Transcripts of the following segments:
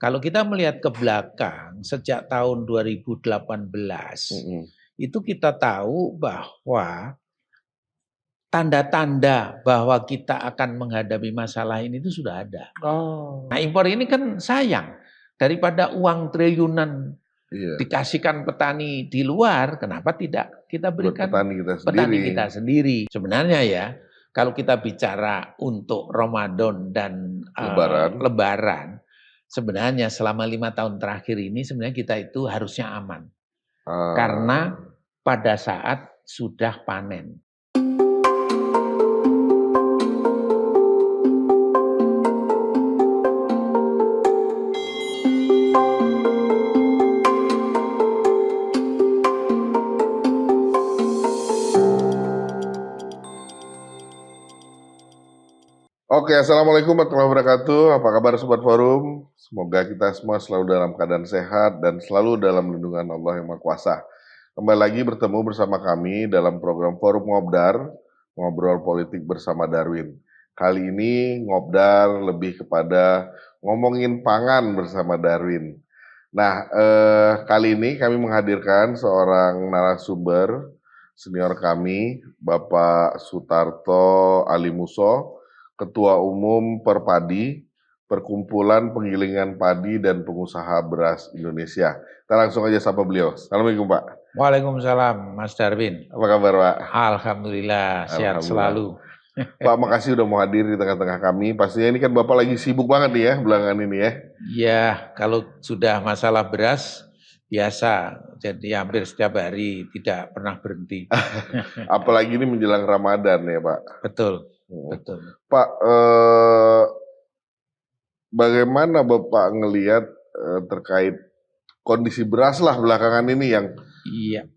Kalau kita melihat ke belakang sejak tahun 2018, Mhm. itu kita tahu bahwa tanda-tanda bahwa kita akan menghadapi masalah ini itu sudah ada. Oh. Nah, impor ini kan sayang, daripada uang triliunan Iya, dikasihkan petani di luar, kenapa tidak kita buat berikan petani kita petani sendiri. kita sendiri? Sebenarnya ya, kalau kita bicara untuk Ramadan dan Lebaran. Lebaran, sebenarnya selama 5 tahun terakhir ini sebenarnya kita itu harusnya aman. Karena pada saat sudah panen. Oke, Assalamualaikum warahmatullahi wabarakatuh. Apa kabar Sobat Forum? Semoga kita semua selalu dalam keadaan sehat dan selalu dalam lindungan Allah yang Maha Kuasa. Kembali lagi bertemu bersama kami dalam program Forum Ngobdar, Ngobrol Politik bersama Darwin. Kali ini Ngobdar lebih kepada ngomongin pangan bersama Darwin. Nah, kali ini kami menghadirkan seorang narasumber senior kami, Bapak Sutarto Alimuso, Ketua Umum Perpadi, Perkumpulan Penggilingan Padi dan Pengusaha Beras Indonesia. Kita langsung aja sapa beliau. Assalamualaikum Pak. Waalaikumsalam Mas Darwin. Apa kabar Pak? Alhamdulillah, sehat Alhamdulillah. selalu. Pak, makasih udah mau hadir di tengah-tengah kami. Pastinya ini kan Bapak lagi sibuk banget nih ya, belakangan ini ya. Ya, kalau sudah masalah beras, biasa. Jadi hampir setiap hari, tidak pernah berhenti. Apalagi ini menjelang Ramadan ya Pak. Betul, betul. Pak, bagaimana Bapak ngelihat terkait kondisi beras lah belakangan ini yang Iya,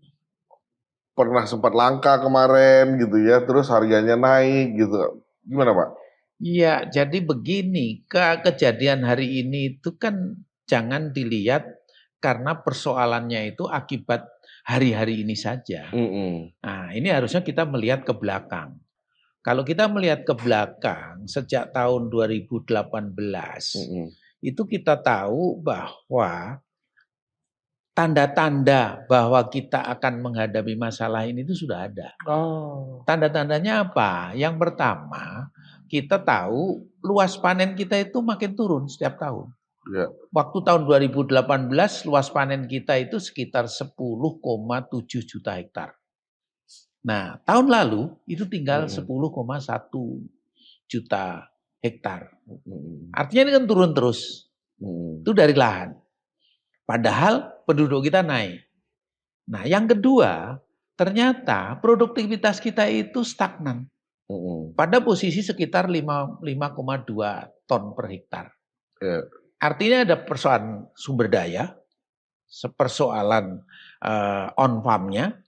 pernah sempat langka kemarin gitu ya, terus harganya naik gitu. Gimana Pak? iya. Jadi begini, kejadian hari ini itu kan jangan dilihat karena persoalannya itu akibat hari-hari ini saja. Nah, ini harusnya kita melihat ke belakang. Kalau kita melihat ke belakang sejak tahun 2018, itu kita tahu bahwa tanda-tanda bahwa kita akan menghadapi masalah ini itu sudah ada. Oh. Tanda-tandanya apa? Yang pertama, kita tahu luas panen kita itu makin turun setiap tahun. Ya. Waktu tahun 2018 luas panen kita itu sekitar 10,7 juta hektar. Nah, tahun lalu itu tinggal 10,1 juta hektar. Artinya ini kan turun terus. Itu dari lahan. Padahal penduduk kita naik. Nah, yang kedua, ternyata produktivitas kita itu stagnan. Pada posisi sekitar 5,2 ton per hektar. Ya. Artinya ada persoalan sumber daya, persoalan on farm-nya,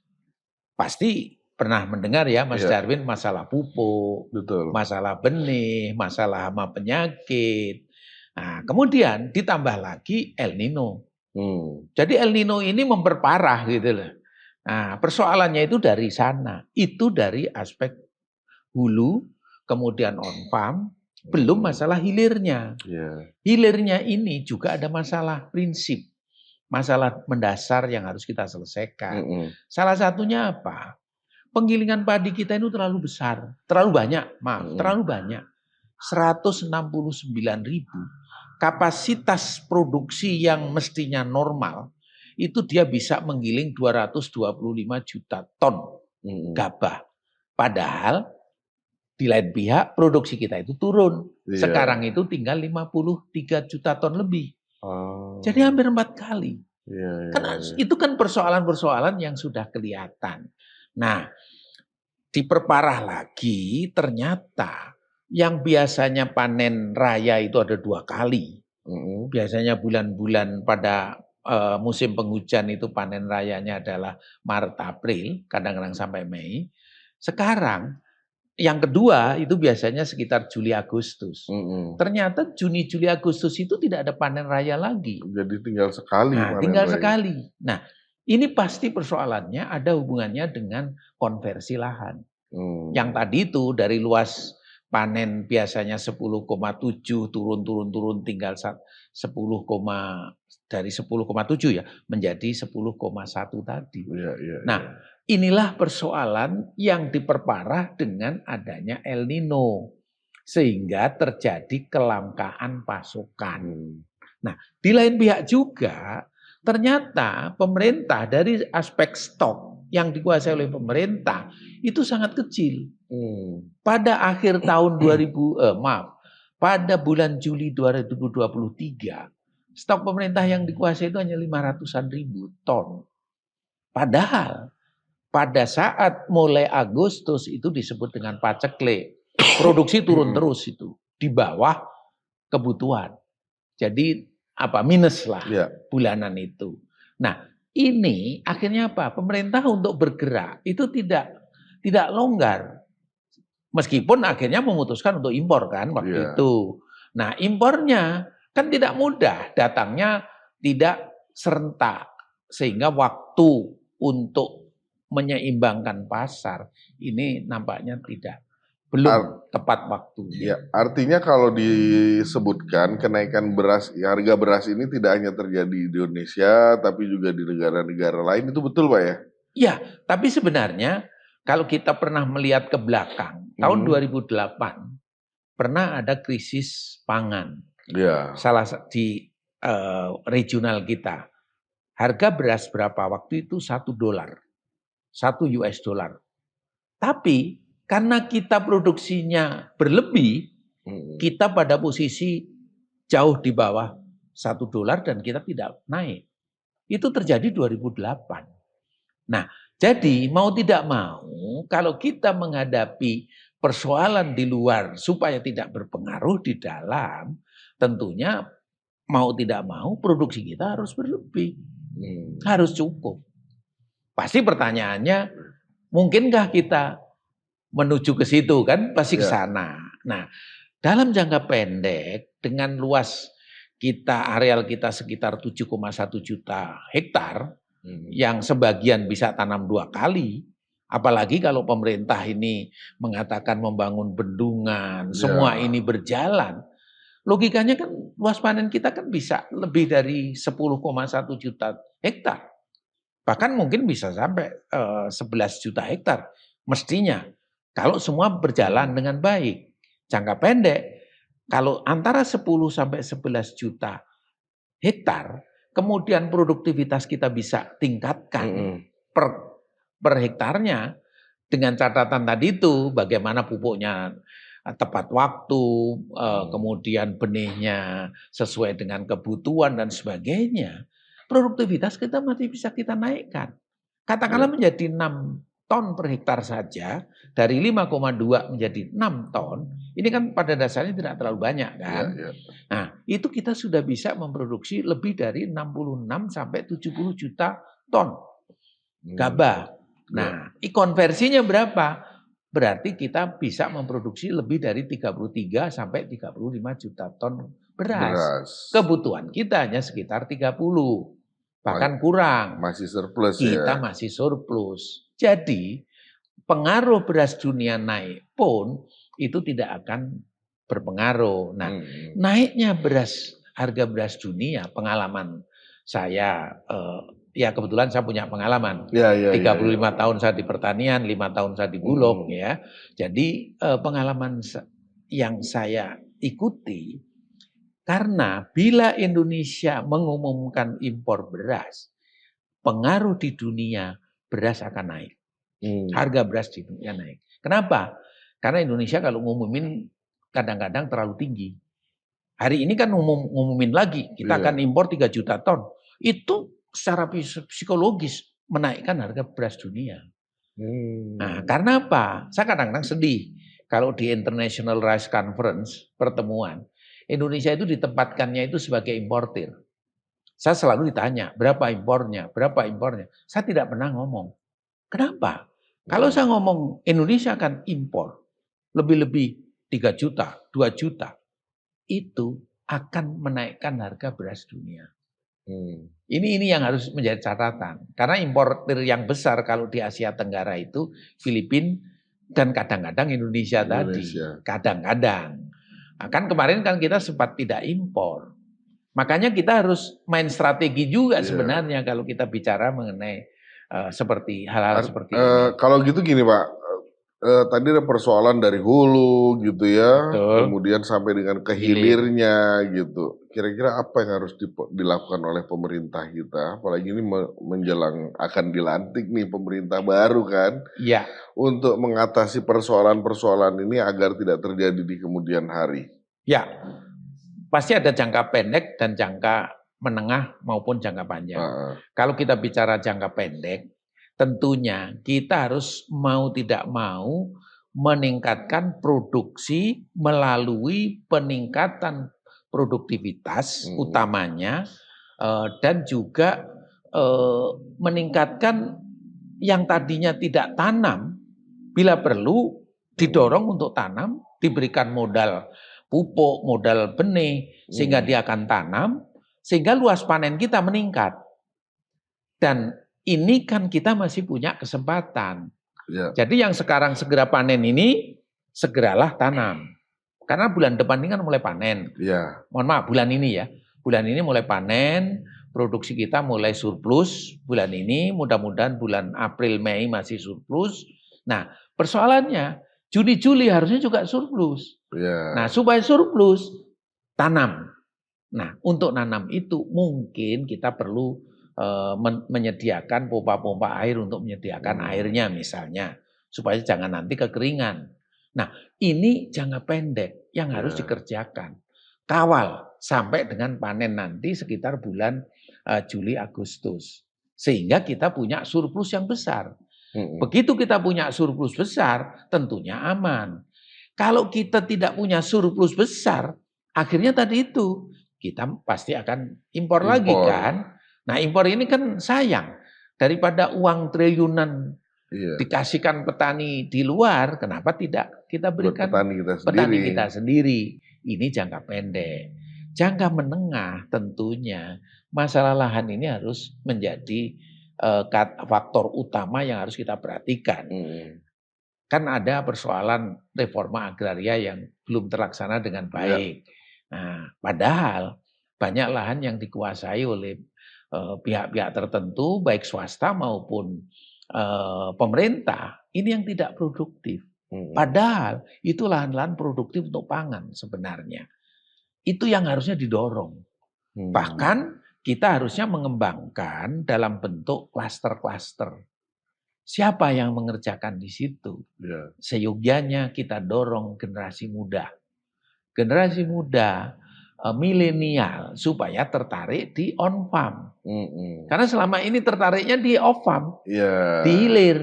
pasti pernah mendengar ya Mas Darwin masalah pupuk, Betul. masalah benih, masalah hama penyakit. Nah, kemudian ditambah lagi El Nino. Jadi El Nino ini memperparah gitu loh. Nah, persoalannya itu dari sana. Itu dari aspek hulu, kemudian on farm, belum masalah hilirnya. Hilirnya ini juga ada masalah prinsip. Masalah mendasar yang harus kita selesaikan. Salah satunya apa? Penggilingan padi kita itu terlalu besar, terlalu banyak, terlalu banyak. 169.000. Kapasitas produksi yang mestinya normal, itu dia bisa menggiling 225 juta ton gabah. Padahal di lain pihak produksi kita itu turun. Sekarang itu tinggal 53 juta ton lebih. Jadi hampir 4 kali. Karena itu kan persoalan-persoalan yang sudah kelihatan. Nah, diperparah lagi ternyata yang biasanya panen raya itu ada 2 kali. Biasanya bulan-bulan pada musim penghujan itu panen rayanya adalah Maret April, kadang-kadang sampai Mei. Sekarang yang kedua itu biasanya sekitar Juli Agustus. Ternyata Juni Juli Agustus itu tidak ada panen raya lagi. Jadi tinggal sekali. Nah, tinggal sekali. Nah, ini pasti persoalannya ada hubungannya dengan konversi lahan. Yang tadi itu dari luas panen biasanya 10,7 turun tinggal 10, dari 10,7 ya menjadi 10,1 tadi. Nah, inilah persoalan yang diperparah dengan adanya El Nino sehingga terjadi kelangkaan pasokan. Nah, di lain pihak juga ternyata pemerintah dari aspek stok yang dikuasai oleh pemerintah itu sangat kecil. Pada akhir tahun pada bulan Juli 2023, stok pemerintah yang dikuasai itu hanya 500-an ribu ton. Padahal pada saat mulai Agustus itu disebut dengan paceklik. Produksi turun terus itu di bawah kebutuhan. Jadi minus lah bulanan itu. Nah, ini akhirnya apa? Pemerintah untuk bergerak itu tidak longgar. Meskipun akhirnya memutuskan untuk impor kan waktu itu. Nah, impornya kan tidak mudah, datangnya tidak serentak. Sehingga waktu untuk menyeimbangkan pasar ini nampaknya belum tepat waktu. Ya, artinya kalau disebutkan kenaikan harga beras ini tidak hanya terjadi di Indonesia, tapi juga di negara-negara lain, itu betul Pak ya? Ya, tapi sebenarnya kalau kita pernah melihat ke belakang, tahun 2008 pernah ada krisis pangan. Salah di regional kita. Harga beras berapa waktu itu $1. $1. Tapi karena kita produksinya berlebih, kita pada posisi jauh di bawah $1 dan kita tidak naik. Itu terjadi 2008. Nah, jadi mau tidak mau kalau kita menghadapi persoalan di luar supaya tidak berpengaruh di dalam, tentunya mau tidak mau produksi kita harus berlebih. Harus cukup. Pasti pertanyaannya, mungkinkah kita menuju ke situ kan? Pasti ke sana. Nah, dalam jangka pendek dengan luas areal kita sekitar 7,1 juta hektar, yang sebagian bisa tanam 2 kali, apalagi kalau pemerintah ini mengatakan membangun bendungan, semua ini berjalan. Logikanya kan luas panen kita kan bisa lebih dari 10,1 juta hektar. Bahkan mungkin bisa sampai 11 juta hektar mestinya. Kalau semua berjalan dengan baik. Jangka pendek, kalau antara 10 sampai 11 juta hektar, kemudian produktivitas kita bisa tingkatkan per hektarnya dengan catatan tadi itu, bagaimana pupuknya tepat waktu, kemudian benihnya sesuai dengan kebutuhan dan sebagainya. Produktivitas kita masih bisa kita naikkan. Katakanlah menjadi 6 ton per hektar saja, dari 5,2 menjadi 6 ton, ini kan pada dasarnya tidak terlalu banyak kan. Nah, itu kita sudah bisa memproduksi lebih dari 66 sampai 70 juta ton gabah. Nah, konversinya berapa? Berarti kita bisa memproduksi lebih dari 33 sampai 35 juta ton beras. Kebutuhan kita hanya sekitar 30. Bahkan kurang. Masih surplus kita masih surplus. Jadi pengaruh beras dunia naik pun itu tidak akan berpengaruh. Nah, naiknya harga beras dunia, pengalaman saya, ya kebetulan saya punya pengalaman. 35 tahun saya di pertanian, 5 tahun saya di Bulog ya. Jadi pengalaman yang saya ikuti, karena bila Indonesia mengumumkan impor beras, pengaruh di dunia beras akan naik. Harga beras di dunia naik. Kenapa? Karena Indonesia kalau ngumumin kadang-kadang terlalu tinggi. Hari ini kan ngumumin lagi, kita akan impor 3 juta ton. Itu secara psikologis menaikkan harga beras dunia. Nah, karena apa? Saya kadang-kadang sedih kalau di International Rice Conference, pertemuan, Indonesia itu ditempatkannya itu sebagai importir. Saya selalu ditanya, berapa impornya? Berapa impornya? Saya tidak pernah ngomong. Kenapa? Kalau saya ngomong Indonesia akan impor lebih-lebih 3 juta, 2 juta, itu akan menaikkan harga beras dunia. Ini yang harus menjadi catatan. Karena importir yang besar kalau di Asia Tenggara itu Filipina, Dan kadang-kadang Indonesia tadi, kadang-kadang. Nah, kan kemarin kan kita sempat tidak impor. Makanya kita harus main strategi juga sebenarnya kalau kita bicara mengenai seperti hal-hal seperti ini. Kalau gitu gini Pak, tadi ada persoalan dari hulu gitu ya, Betul. kemudian sampai dengan ke hilirnya gitu. Kira-kira apa yang harus dilakukan oleh pemerintah kita, apalagi ini menjelang akan dilantik nih pemerintah baru kan, Iya. untuk mengatasi persoalan-persoalan ini agar tidak terjadi di kemudian hari? Ya, pasti ada jangka pendek dan jangka menengah maupun jangka panjang. Kalau kita bicara jangka pendek, tentunya kita harus mau tidak mau meningkatkan produksi melalui peningkatan produktivitas utamanya dan juga meningkatkan yang tadinya tidak tanam, bila perlu didorong untuk tanam, diberikan modal pupuk, modal benih, sehingga dia akan tanam, sehingga luas panen kita meningkat. Dan ini kan kita masih punya kesempatan. Jadi yang sekarang segera panen ini, segeralah tanam. Karena bulan depan ini kan mulai panen. Mohon maaf, bulan ini ya. Bulan ini mulai panen, produksi kita mulai surplus bulan ini, mudah-mudahan bulan April, Mei masih surplus. Nah, persoalannya Juni, Juli harusnya juga surplus. Nah, supaya surplus, tanam. Nah, untuk nanam itu mungkin kita perlu menyediakan pompa-pompa air untuk menyediakan airnya misalnya. Supaya jangan nanti kekeringan. Nah, ini jangka pendek yang harus dikerjakan. Kawal sampai dengan panen nanti sekitar bulan Juli, Agustus. Sehingga kita punya surplus yang besar. Begitu kita punya surplus besar, tentunya aman. Kalau kita tidak punya surplus besar, akhirnya tadi itu, kita pasti akan impor lagi kan. Nah, impor ini kan sayang. Daripada uang triliunan dikasihkan petani di luar, kenapa tidak kita berikan petani kita sendiri. Ini jangka pendek. Jangka menengah tentunya masalah lahan ini harus menjadi faktor utama yang harus kita perhatikan. Kan ada persoalan reforma agraria yang belum terlaksana dengan baik. Nah, padahal banyak lahan yang dikuasai oleh pihak-pihak tertentu, baik swasta maupun pemerintah, ini yang tidak produktif. Padahal itu lahan-lahan produktif untuk pangan sebenarnya. Itu yang harusnya didorong. Bahkan kita harusnya mengembangkan dalam bentuk klaster-klaster. Siapa yang mengerjakan di situ? Seyogianya kita dorong generasi muda. Generasi muda, milenial, supaya tertarik di on farm. Karena selama ini tertariknya di off farm, di hilir.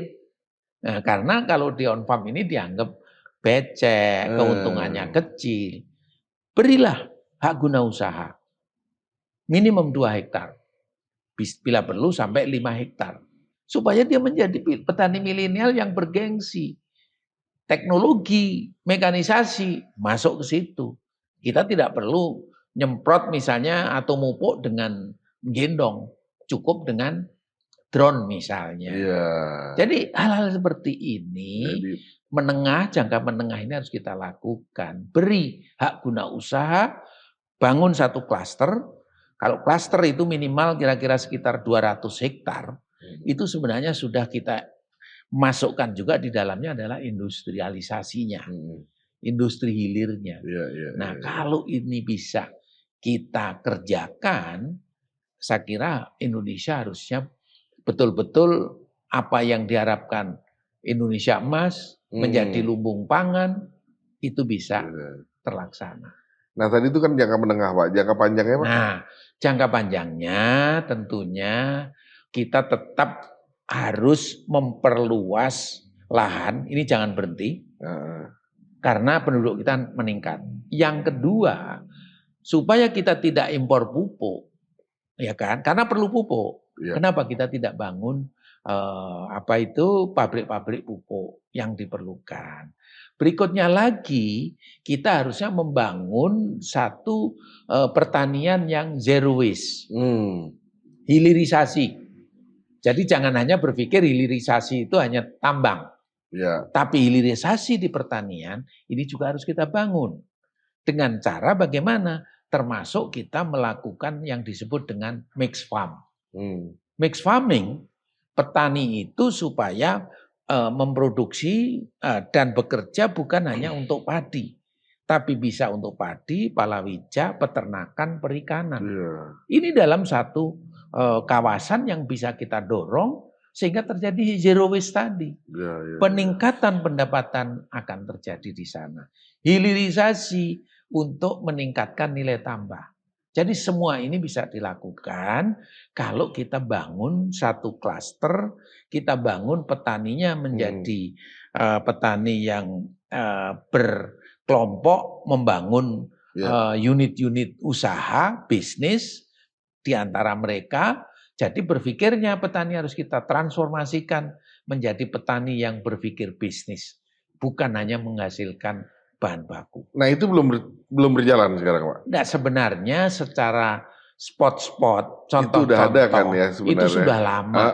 Nah, karena kalau di on farm ini dianggap becek, keuntungannya kecil. Berilah hak guna usaha. Minimum 2 hektar. Bila perlu sampai 5 hektar. Supaya dia menjadi petani milenial yang bergengsi. Teknologi, mekanisasi masuk ke situ. Kita tidak perlu nyemprot misalnya atau mupuk dengan gendong. Cukup dengan drone misalnya. Jadi hal-hal seperti ini jangka menengah ini harus kita lakukan. Beri hak guna usaha, bangun satu klaster. Kalau klaster itu minimal kira-kira sekitar 200 hektar. Itu sebenarnya sudah kita masukkan juga di dalamnya adalah industrialisasinya. Industri hilirnya. Nah, kalau ini bisa kita kerjakan, saya kira Indonesia harusnya betul-betul apa yang diharapkan Indonesia emas menjadi lumbung pangan itu bisa terlaksana. Nah, tadi itu kan jangka menengah, Pak. Jangka panjangnya, Pak? Nah, jangka panjangnya tentunya kita tetap harus memperluas lahan. Ini jangan berhenti. Karena penduduk kita meningkat. Yang kedua, supaya kita tidak impor pupuk, ya kan? Karena perlu pupuk. Kenapa kita tidak bangun pabrik-pabrik pupuk yang diperlukan? Berikutnya lagi, kita harusnya membangun satu pertanian yang zero waste, hilirisasi. Jadi jangan hanya berpikir hilirisasi itu hanya tambang. Ya. Tapi hilirisasi di pertanian ini juga harus kita bangun. Dengan cara bagaimana? Termasuk kita melakukan yang disebut dengan mixed farm. Mixed farming, petani itu supaya memproduksi dan bekerja bukan hanya untuk padi, tapi bisa untuk padi, palawija, peternakan, perikanan. Ini dalam satu kawasan yang bisa kita dorong sehingga terjadi zero waste tadi. Peningkatan pendapatan akan terjadi di sana. Hilirisasi untuk meningkatkan nilai tambah. Jadi semua ini bisa dilakukan kalau kita bangun satu klaster, kita bangun petaninya menjadi petani yang berkelompok, membangun unit-unit usaha, bisnis di antara mereka. Jadi berpikirnya petani harus kita transformasikan menjadi petani yang berpikir bisnis, bukan hanya menghasilkan bahan baku. Nah itu belum berjalan sekarang, Pak? Nah sebenarnya secara spot-spot, contoh-contoh, itu udah ada kan ya sebenarnya? Itu sudah lama,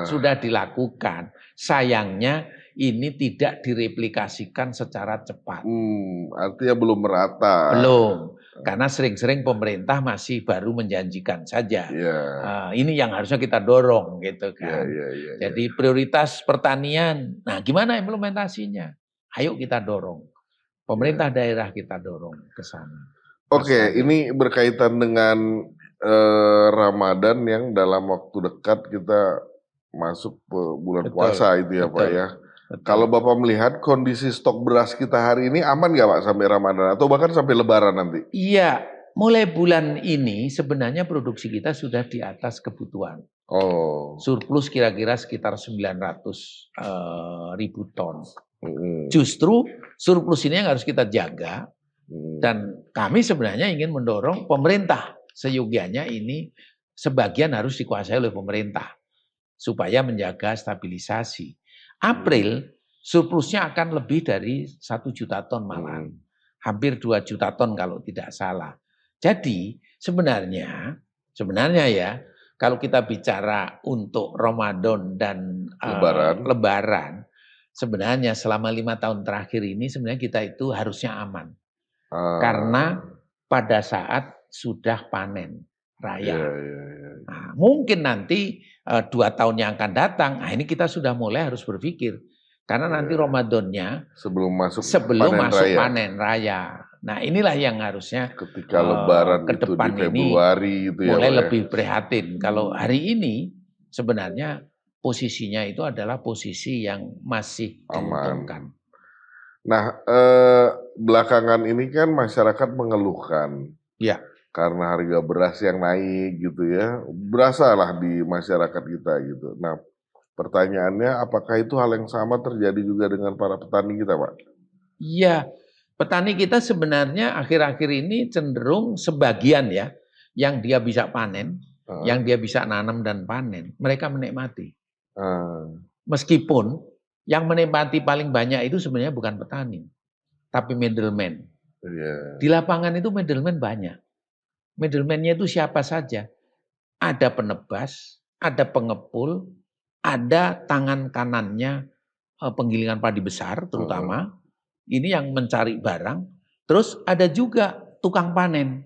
sudah dilakukan. Sayangnya ini tidak direplikasikan secara cepat. Artinya belum merata. Belum. Karena sering-sering pemerintah masih baru menjanjikan saja. Ini yang harusnya kita dorong gitu kan. Jadi prioritas pertanian. Nah gimana implementasinya? Ayo kita dorong. Pemerintah daerah kita dorong ke sana. Oke, ini berkaitan dengan Ramadan yang dalam waktu dekat kita masuk ke bulan puasa itu ya Pak ya. Kalau Bapak melihat kondisi stok beras kita hari ini aman nggak Pak sampai Ramadan atau bahkan sampai Lebaran nanti? Iya, mulai bulan ini sebenarnya produksi kita sudah di atas kebutuhan. Surplus kira-kira sekitar 900 ribu ton. Justru surplus ini yang harus kita jaga dan kami sebenarnya ingin mendorong pemerintah seyogianya ini sebagian harus dikuasai oleh pemerintah supaya menjaga stabilisasi. April surplusnya akan lebih dari 1 juta ton malah. Hampir 2 juta ton kalau tidak salah. Jadi sebenarnya ya kalau kita bicara untuk Ramadan dan Lebaran sebenarnya selama 5 tahun terakhir ini sebenarnya kita itu harusnya aman. Karena pada saat sudah panen raya. Nah, mungkin nanti 2 tahun yang akan datang, nah ini kita sudah mulai harus berpikir. Karena nanti Ramadannya sebelum masuk panen raya. Nah inilah yang harusnya ketika Lebaran ke depan itu di Februari ini itu ya, mulai lebih prihatin. Kalau hari ini sebenarnya posisinya itu adalah posisi yang masih diuntungkan. Nah belakangan ini kan masyarakat mengeluhkan. Karena harga beras yang naik gitu ya, berasa lah di masyarakat kita gitu. Nah, pertanyaannya apakah itu hal yang sama terjadi juga dengan para petani kita, Pak? Iya, petani kita sebenarnya akhir-akhir ini cenderung sebagian ya, yang dia bisa panen, yang dia bisa nanam dan panen, mereka menikmati. Meskipun yang menikmati paling banyak itu sebenarnya bukan petani, tapi middleman. Di lapangan itu middleman banyak. Middleman-nya itu siapa saja? Ada penebas, ada pengepul, ada tangan kanannya penggilingan padi besar terutama. Ini yang mencari barang. Terus ada juga tukang panen.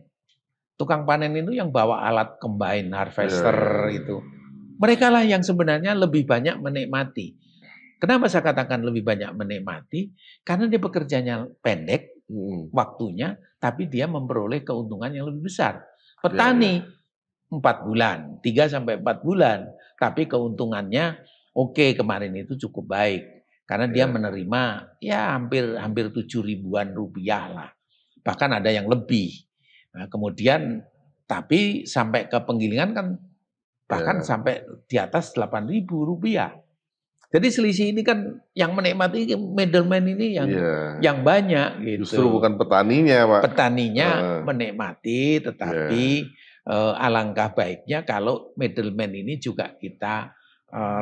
Tukang panen itu yang bawa alat combine, harvester itu. Mereka lah yang sebenarnya lebih banyak menikmati. Kenapa saya katakan lebih banyak menikmati? Karena dia bekerjanya pendek, waktunya, tapi dia memperoleh keuntungan yang lebih besar. Petani 4 bulan, 3-4 bulan, tapi keuntungannya oke, kemarin itu cukup baik. Karena dia menerima ya hampir 7 ribuan rupiah lah. Bahkan ada yang lebih. Nah, kemudian tapi sampai ke penggilingan kan bahkan sampai di atas 8.000 rupiah. Jadi selisih ini kan yang menikmati middleman ini yang banyak gitu. Justru bukan petaninya, Pak. Petaninya menikmati, tetapi alangkah baiknya kalau middleman ini juga kita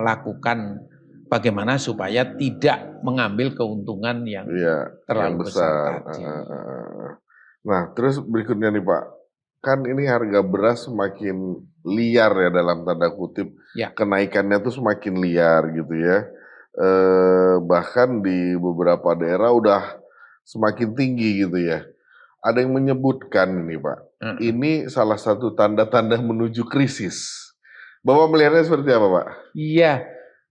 lakukan bagaimana supaya tidak mengambil keuntungan yang terlalu besar tadi. Nah, terus berikutnya nih Pak, kan ini harga beras semakin liar ya dalam tanda kutip, kenaikannya tuh semakin liar gitu ya. bahkan di beberapa daerah udah semakin tinggi gitu ya. Ada yang menyebutkan ini Pak, ini salah satu tanda-tanda menuju krisis. Bapak melihatnya seperti apa Pak? Iya,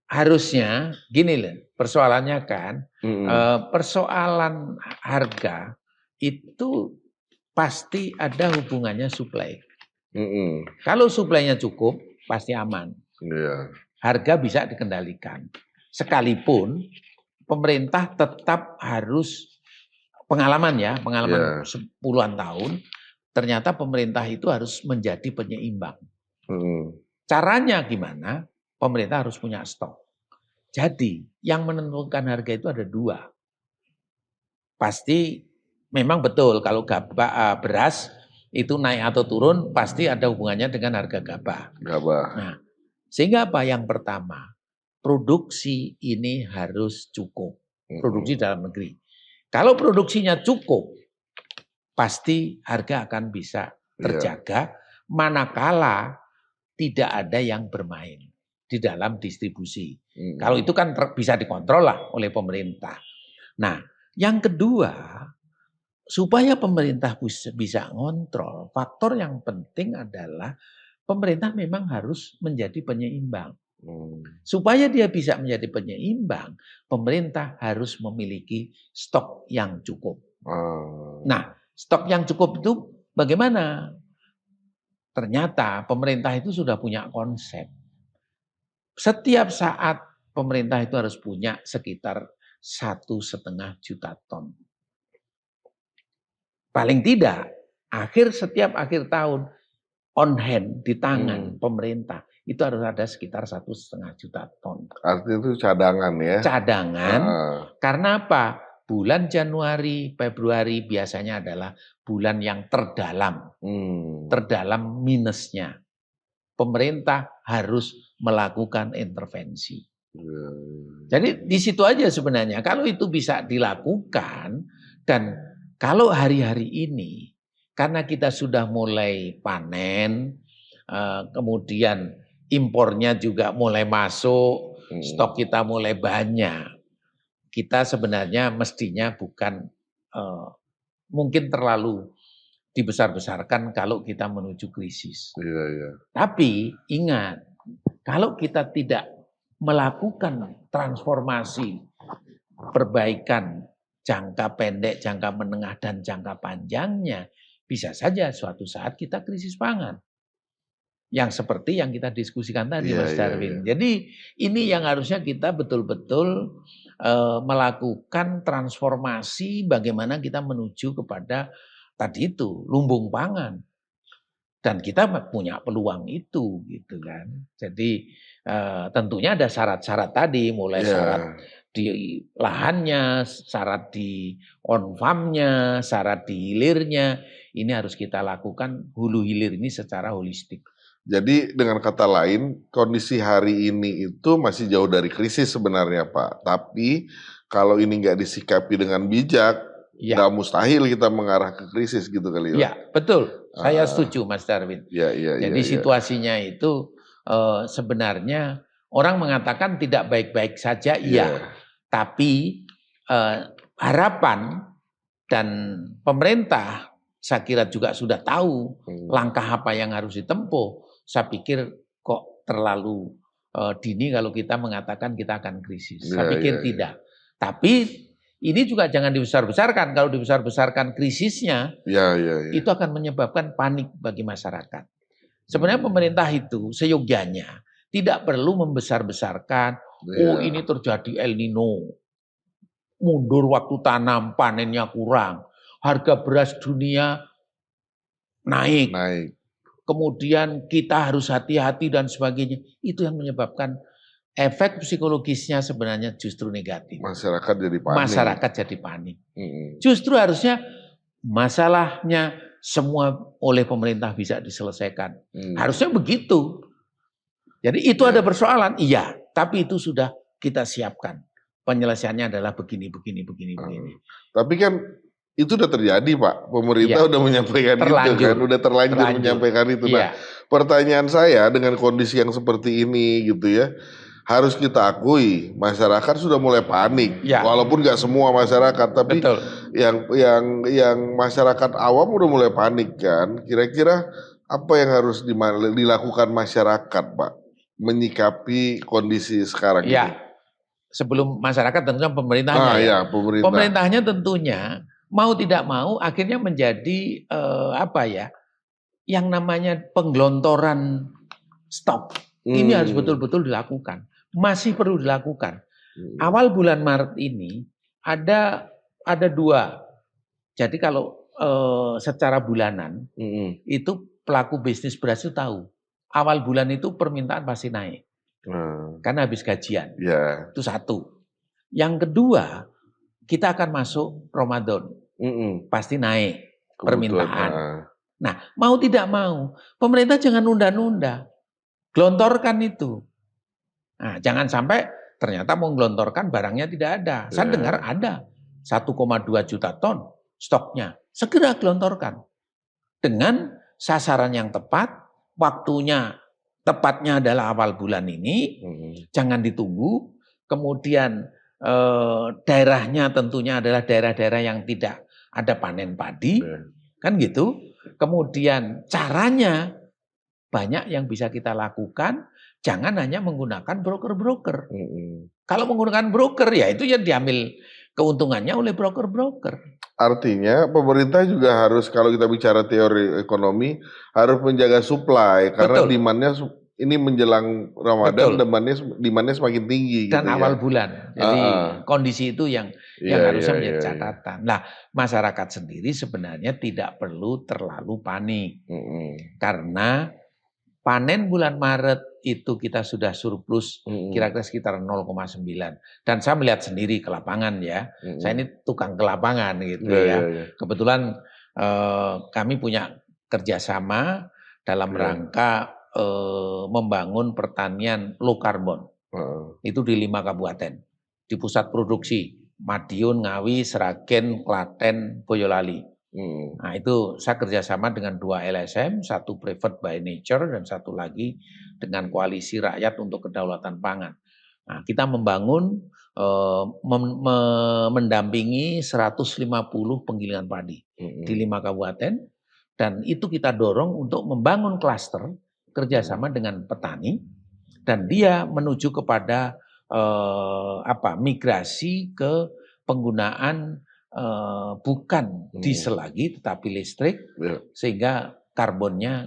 harusnya gini loh, persoalannya kan, persoalan harga itu pasti ada hubungannya supply. Kalau suplainya cukup, pasti aman. Harga bisa dikendalikan. Sekalipun pemerintah tetap harus pengalaman puluhan tahun, ternyata pemerintah itu harus menjadi penyeimbang. Caranya gimana? Pemerintah harus punya stok. Jadi yang menentukan harga itu ada dua. Pasti memang betul kalau beras itu naik atau turun pasti ada hubungannya dengan harga gabah. Nah, sehingga apa? Yang pertama, produksi ini harus cukup. Produksi dalam negeri. Kalau produksinya cukup, pasti harga akan bisa terjaga manakala tidak ada yang bermain di dalam distribusi. Kalau itu kan bisa dikontrol lah oleh pemerintah. Nah, yang kedua, supaya pemerintah bisa ngontrol, faktor yang penting adalah pemerintah memang harus menjadi penyeimbang. Supaya dia bisa menjadi penyeimbang, pemerintah harus memiliki stok yang cukup. Nah, stok yang cukup itu bagaimana? Ternyata pemerintah itu sudah punya konsep. Setiap saat pemerintah itu harus punya sekitar 1,5 juta ton. Paling tidak, setiap akhir tahun on hand di tangan pemerintah itu harus ada sekitar 1,5 juta ton. Artinya itu cadangan ya? Cadangan, karena apa? Bulan Januari, Februari biasanya adalah bulan yang terdalam. Terdalam minusnya. Pemerintah harus melakukan intervensi. Jadi di situ aja sebenarnya. Kalau itu bisa dilakukan dan kalau hari-hari ini karena kita sudah mulai panen, kemudian impornya juga mulai masuk, stok kita mulai banyak. Kita sebenarnya mestinya bukan mungkin terlalu dibesar-besarkan kalau kita menuju krisis. Tapi ingat, kalau kita tidak melakukan transformasi, perbaikan jangka pendek, jangka menengah, dan jangka panjangnya, bisa saja suatu saat kita krisis pangan. Yang seperti yang kita diskusikan tadi, Mas Darwin. Jadi ini yang harusnya kita betul-betul melakukan transformasi bagaimana kita menuju kepada tadi itu, lumbung pangan. Dan kita punya peluang itu gitu kan. Jadi tentunya ada syarat-syarat tadi, mulai syarat di lahannya, syarat di on farm-nya, syarat di hilirnya. Ini harus kita lakukan hulu hilir ini secara holistik. Jadi dengan kata lain, kondisi hari ini itu masih jauh dari krisis sebenarnya Pak. Tapi kalau ini nggak disikapi dengan bijak, nggak mustahil kita mengarah ke krisis gitu kali ya. Iya, betul. Saya setuju Mas Darwin. Jadi situasinya itu sebenarnya orang mengatakan tidak baik-baik saja, tapi harapan dan pemerintah saya kira juga sudah tahu langkah apa yang harus ditempuh. Saya pikir kok terlalu dini kalau kita mengatakan kita akan krisis. Saya pikir tidak. Tapi ini juga jangan dibesar-besarkan. Kalau dibesar-besarkan krisisnya, itu akan menyebabkan panik bagi masyarakat. Sebenarnya pemerintah itu seyogyanya tidak perlu membesar-besarkan. Oh ini terjadi El Nino, mundur waktu tanam, panennya kurang, harga beras dunia naik. Kemudian kita harus hati-hati dan sebagainya. Itu yang menyebabkan efek psikologisnya sebenarnya justru negatif. Masyarakat jadi panik. Justru harusnya masalahnya semua oleh pemerintah bisa diselesaikan. Harusnya begitu. Jadi itu ada persoalan, iya. Tapi itu sudah kita siapkan. Penyelesaiannya adalah begini. Tapi kan itu udah terjadi Pak, pemerintah udah menyampaikan itu kan, udah terlanjur menyampaikan itu. Nah, pertanyaan saya dengan kondisi yang seperti ini gitu ya, harus kita akui masyarakat sudah mulai panik. Ya. Walaupun nggak semua masyarakat, tapi Betul. yang masyarakat awam udah mulai panik kan. Kira-kira apa yang harus dilakukan masyarakat, Pak, menyikapi kondisi sekarang ini? Sebelum masyarakat tentunya pemerintahnya pemerintah. Pemerintahnya tentunya mau tidak mau akhirnya menjadi yang namanya penggelontoran stok. Ini harus betul-betul dilakukan. Masih perlu dilakukan. Awal bulan Maret ini ada 2. Jadi kalau secara bulanan itu pelaku bisnis beras itu tahu. Awal bulan itu permintaan pasti naik. Karena habis gajian. Itu 1. Yang kedua, kita akan masuk Ramadan. Pasti naik permintaan. Nah, mau tidak mau, pemerintah jangan nunda-nunda. Gelontorkan itu. Nah, jangan sampai ternyata mau gelontorkan barangnya tidak ada. Saya dengar ada 1,2 juta ton stoknya. Segera gelontorkan. Dengan sasaran yang tepat, waktunya tepatnya adalah awal bulan ini. Jangan ditunggu. Kemudian daerahnya tentunya adalah daerah-daerah yang tidak ada panen padi. Kan gitu. Kemudian caranya banyak yang bisa kita lakukan, jangan hanya menggunakan broker-broker. Kalau menggunakan broker ya itu yang diambil keuntungannya oleh broker-broker. Artinya pemerintah juga harus, kalau kita bicara teori ekonomi, harus menjaga supply. Karena demandnya ini menjelang Ramadan, demandnya semakin tinggi. Dan gitu awal bulan. Jadi kondisi itu yang harusnya menjadi catatan. Nah, masyarakat sendiri sebenarnya tidak perlu terlalu panik. Karena panen bulan Maret itu kita sudah surplus kira-kira sekitar 0,9. Dan saya melihat sendiri ke lapangan ya. Saya ini tukang ke lapangan gitu ya. Kebetulan kami punya kerjasama dalam rangka membangun pertanian low carbon. Itu di 5 kabupaten. Di pusat produksi Madiun, Ngawi, Sragen, Klaten, Boyolali. Nah itu saya kerjasama dengan 2 LSM, 1 Preferred by Nature dan 1 lagi dengan Koalisi Rakyat untuk Kedaulatan Pangan. Nah kita membangun, mendampingi 150 penggilingan padi di 5 kabupaten dan itu kita dorong untuk membangun klaster kerjasama dengan petani dan dia menuju kepada migrasi ke penggunaan bukan diesel lagi tetapi listrik sehingga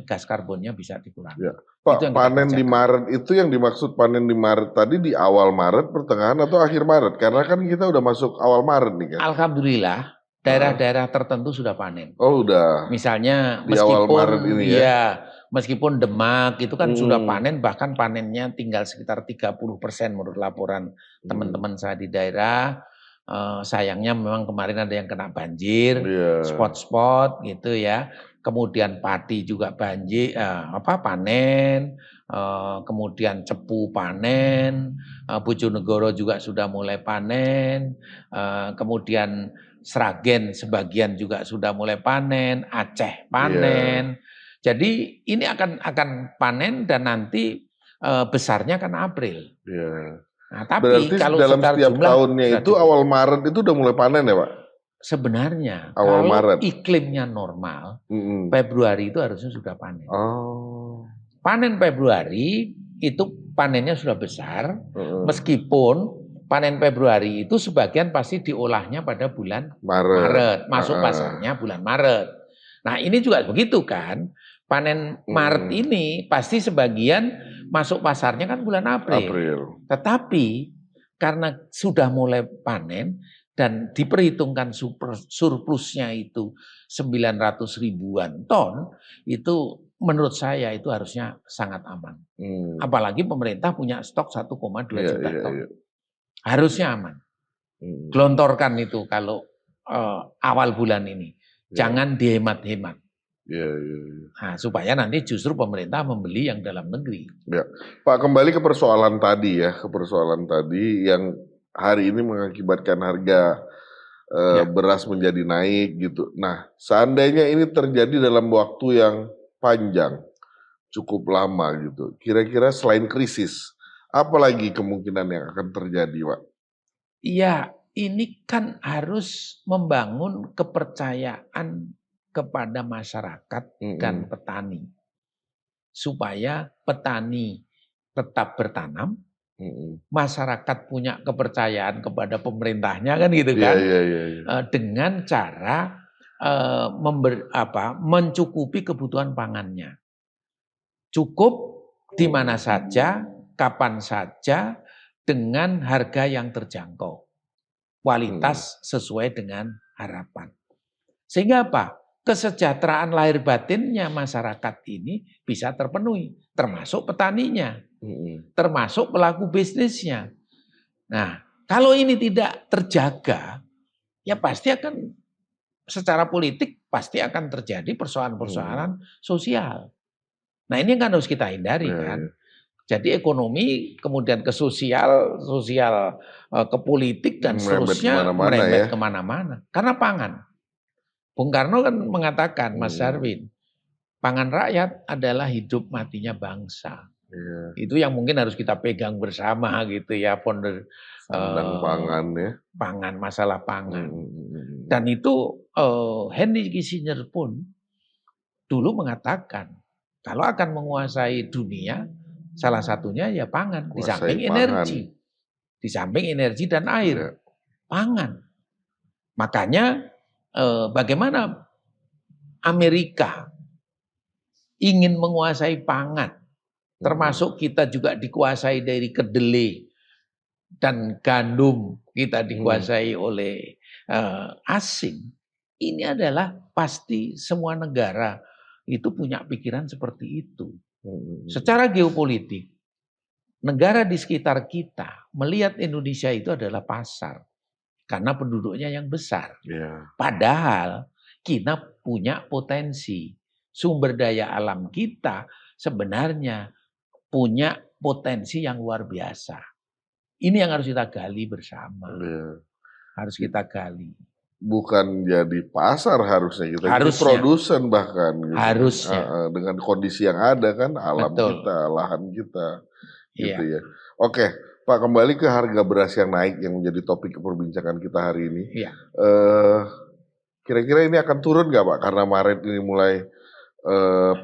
gas karbonnya bisa dikurangi. Pak, panen di Maret itu yang dimaksud panen di Maret tadi di awal Maret, pertengahan atau akhir Maret? Karena kan kita udah masuk awal Maret nih kan. Alhamdulillah daerah-daerah tertentu sudah panen. Oh udah. Misalnya di awal Maret ini meskipun Demak itu kan sudah panen, bahkan panennya tinggal sekitar 30% menurut laporan teman-teman saya di daerah. Sayangnya memang kemarin ada yang kena banjir, spot-spot gitu ya. Kemudian padi juga banjir, panen. Kemudian Cepu panen, Bojonegoro juga sudah mulai panen. Kemudian Sragen sebagian juga sudah mulai panen, Aceh panen. Jadi ini akan panen dan nanti besarnya kan April. Nah, tapi berarti kalau dalam setiap tahunnya itu awal Maret itu udah mulai panen ya Pak? Sebenarnya awal kalau Maret. Iklimnya normal, Februari itu harusnya sudah panen. Panen Februari itu panennya sudah besar, meskipun panen Februari itu sebagian pasti diolahnya pada bulan Maret. Masuk pasarnya bulan Maret. Nah ini juga begitu kan, panen Maret ini pasti sebagian masuk pasarnya kan bulan April. Tetapi karena sudah mulai panen dan diperhitungkan surplusnya itu 900 ribuan ton, itu menurut saya itu harusnya sangat aman. Apalagi pemerintah punya stok 1,2 juta ton. Harusnya aman. Gelontorkan itu kalau awal bulan ini. Jangan dihemat-hemat. Nah, supaya nanti justru pemerintah membeli yang dalam negeri. Pak, kembali ke persoalan tadi ya, yang hari ini mengakibatkan harga beras menjadi naik gitu. Nah, seandainya ini terjadi dalam waktu yang panjang, cukup lama gitu. Kira-kira selain krisis, Apalagi kemungkinan yang akan terjadi, Pak? Iya, ini kan harus membangun kepercayaan kepada masyarakat dan petani. Supaya petani tetap bertanam, masyarakat punya kepercayaan kepada pemerintahnya kan gitu kan. Dengan cara mencukupi kebutuhan pangannya. Cukup di mana saja, kapan saja, dengan harga yang terjangkau. Kualitas sesuai dengan harapan. Sehingga apa? Kesejahteraan lahir batinnya masyarakat ini bisa terpenuhi. Termasuk petaninya. Termasuk pelaku bisnisnya. Nah, kalau ini tidak terjaga, ya pasti akan secara politik pasti akan terjadi persoalan-persoalan sosial. Nah, ini kan harus kita hindari kan. Jadi ekonomi kemudian ke sosial ke politik dan seterusnya merembet kemana-mana. Karena pangan. Bung Karno kan mengatakan, Mas Darwin, pangan rakyat adalah hidup matinya bangsa. Itu yang mungkin harus kita pegang bersama gitu ya, founder pangan ya. Pangan, masalah pangan. Dan itu Henry Kissinger pun dulu mengatakan, kalau akan menguasai dunia, salah satunya ya pangan, di samping energi. Di samping energi dan air, pangan. Makanya bagaimana Amerika ingin menguasai pangan, termasuk kita juga dikuasai dari kedelai dan gandum, kita dikuasai oleh asing. Ini adalah pasti semua negara itu punya pikiran seperti itu. Secara geopolitik, negara di sekitar kita melihat Indonesia itu adalah pasar. Karena penduduknya yang besar. Padahal kita punya potensi. Sumber daya alam kita sebenarnya punya potensi yang luar biasa. Ini yang harus kita gali bersama. Harus kita gali. Bukan jadi pasar harusnya kita. Harusnya. Jadi produsen bahkan. Gitu. Harusnya. Dengan kondisi yang ada kan. Alam kita, lahan kita. Gitu ya. Oke. Pak, kembali ke harga beras yang naik yang menjadi topik perbincangan kita hari ini. Kira-kira ini akan turun nggak, Pak? Karena Maret ini mulai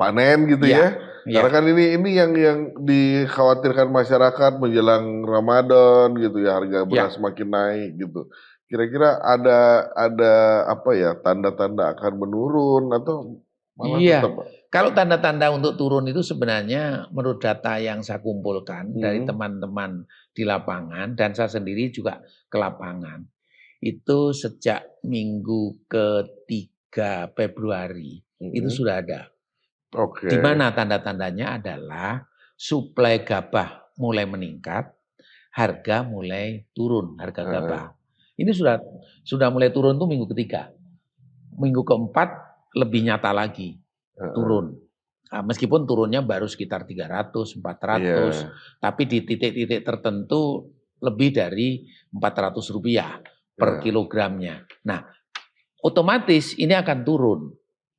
panen gitu ya. Karena kan ini yang dikhawatirkan masyarakat menjelang Ramadan gitu ya, harga beras makin naik gitu. Kira-kira ada apa ya, tanda-tanda akan menurun atau malah tetap, Pak? Kalau tanda-tanda untuk turun itu sebenarnya menurut data yang saya kumpulkan dari teman-teman di lapangan dan saya sendiri juga ke lapangan. Itu sejak minggu ke-3 Februari itu sudah ada. Di mana tanda-tandanya adalah suplai gabah mulai meningkat, harga mulai turun, harga gabah. Ini sudah mulai turun tuh minggu ke-3. Minggu ke-4 lebih nyata lagi turun. Nah, meskipun turunnya baru sekitar 300, 400, tapi di titik-titik tertentu lebih dari Rp400 per kilogramnya. Nah, otomatis ini akan turun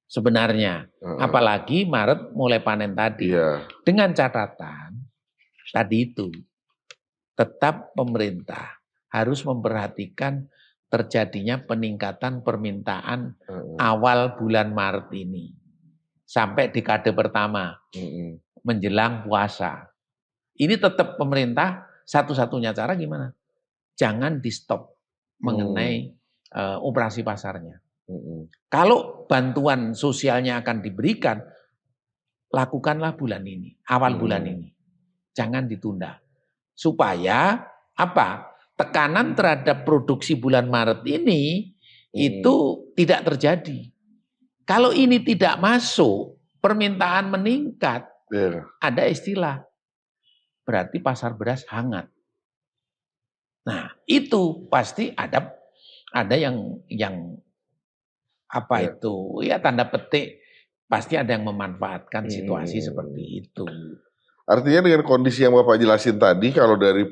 sebenarnya. Apalagi Maret mulai panen tadi. Dengan catatan tadi itu, tetap pemerintah harus memperhatikan terjadinya peningkatan permintaan awal bulan Maret ini. Sampai dekade pertama menjelang puasa. Ini tetap pemerintah satu-satunya cara gimana? Jangan di stop mengenai operasi pasarnya. Kalau bantuan sosialnya akan diberikan, lakukanlah bulan ini, awal bulan ini. Jangan ditunda. Supaya apa? Tekanan terhadap produksi bulan Maret ini itu tidak terjadi. Kalau ini tidak masuk, permintaan meningkat, ada istilah, berarti pasar beras hangat. Nah, itu pasti ada yang apa itu, ya tanda petik, pasti ada yang memanfaatkan situasi seperti itu. Artinya dengan kondisi yang Bapak jelasin tadi, kalau dari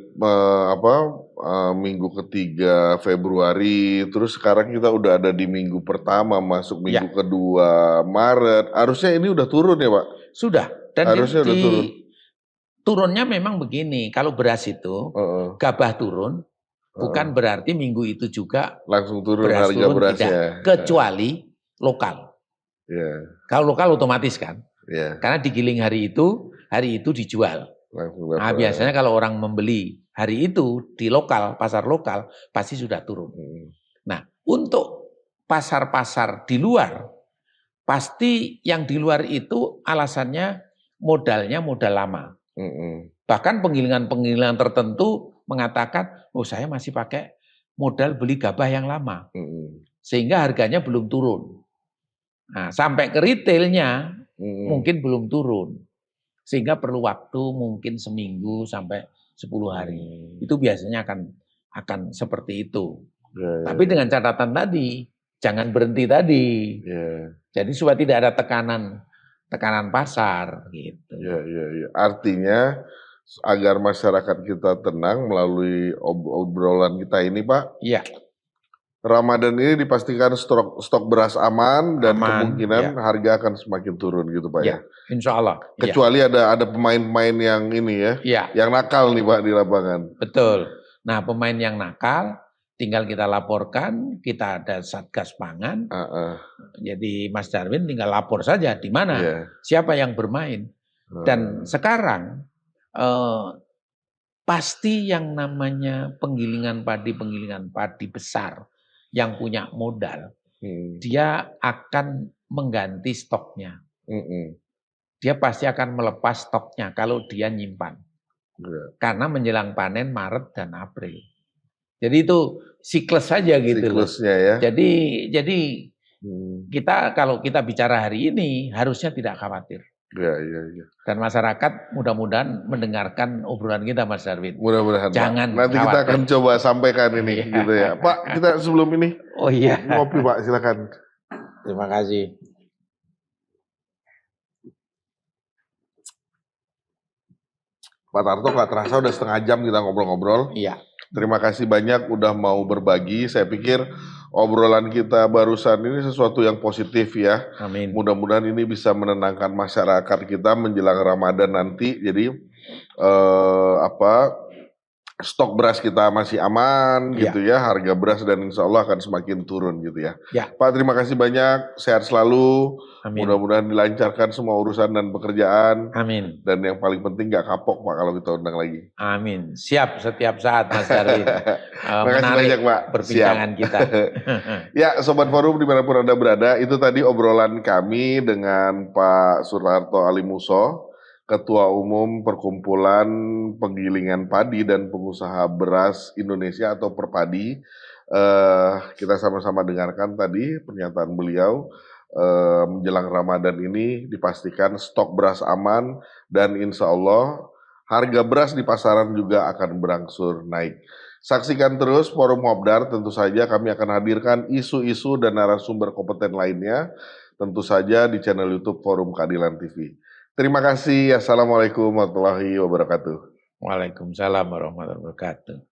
minggu ke-3 Februari, terus sekarang kita udah ada di minggu pertama, masuk minggu kedua Maret, harusnya ini udah turun ya, Pak? Sudah. Dan harusnya udah turun. turunnya memang begini, kalau beras itu gabah turun, bukan berarti minggu itu juga langsung turun beras harga turun, berasnya. tidak, kecuali lokal. Kalau lokal otomatis kan, karena digiling hari itu dijual. Nah, biasanya kalau orang membeli hari itu di lokal, pasar lokal, pasti sudah turun. Nah, untuk pasar-pasar di luar, pasti yang di luar itu alasannya modalnya modal lama. Bahkan penggilingan-penggilingan tertentu mengatakan, oh saya masih pakai modal beli gabah yang lama. Sehingga harganya belum turun. Nah, sampai ke retailnya mungkin belum turun. Sehingga perlu waktu mungkin seminggu sampai 10 hari. Itu biasanya akan seperti itu. Tapi dengan catatan tadi, jangan berhenti tadi. Jadi supaya tidak ada tekanan pasar gitu. Artinya agar masyarakat kita tenang melalui obrolan kita ini, Pak. Iya. Ramadan ini dipastikan stok beras aman dan kemungkinan harga akan semakin turun gitu, Pak, ya. Insya Allah. Kecuali ada pemain-pemain yang ini yang nakal nih, Pak, di lapangan. Betul. Nah, pemain yang nakal tinggal kita laporkan, kita ada Satgas Pangan. Jadi Mas Darwin tinggal lapor saja di mana, siapa yang bermain. Dan sekarang pasti yang namanya penggilingan padi besar yang punya modal, dia akan mengganti stoknya. Dia pasti akan melepas stoknya kalau dia nyimpan. Karena menjelang panen Maret dan April. Jadi itu siklus saja gitu loh. Siklusnya ya. Jadi kita kalau kita bicara hari ini harusnya tidak khawatir. Dan masyarakat mudah-mudahan mendengarkan obrolan kita, Mas Darwin. Mudah-mudahan. Jangan Nanti khawatir. Kita akan coba sampaikan ini gitu ya. Pak, kita sebelum ini ngopi, Pak, silakan. Terima kasih. Pak Tarto, nggak terasa udah setengah jam kita ngobrol-ngobrol. Iya. Terima kasih banyak udah mau berbagi. Saya pikir obrolan kita barusan ini sesuatu yang positif ya. Amin. Mudah-mudahan ini bisa menenangkan masyarakat kita menjelang Ramadan nanti. Jadi stok beras kita masih aman gitu ya. Harga beras dan insya Allah akan semakin turun gitu ya. Pak, terima kasih banyak. Sehat selalu. Mudah-mudahan dilancarkan semua urusan dan pekerjaan. Amin. Dan yang paling penting gak kapok, Pak, kalau kita undang lagi. Amin. Siap setiap saat, Mas Darwin. Terima kasih banyak, Pak. Perbincangan kita. Ya, Sobat Forum dimanapun Anda berada, itu tadi obrolan kami dengan Pak Surarto Alimuso, Ketua Umum Perkumpulan Penggilingan Padi dan Pengusaha Beras Indonesia atau Perpadi. Kita sama-sama dengarkan tadi pernyataan beliau. Menjelang Ramadan ini dipastikan stok beras aman dan insya Allah harga beras di pasaran juga akan berangsur naik. Saksikan terus Forum Hobdar, tentu saja kami akan hadirkan isu-isu dan narasumber kompeten lainnya, tentu saja di channel YouTube Forum Keadilan TV. Terima kasih. Assalamualaikum warahmatullahi wabarakatuh. Waalaikumsalam warahmatullahi wabarakatuh.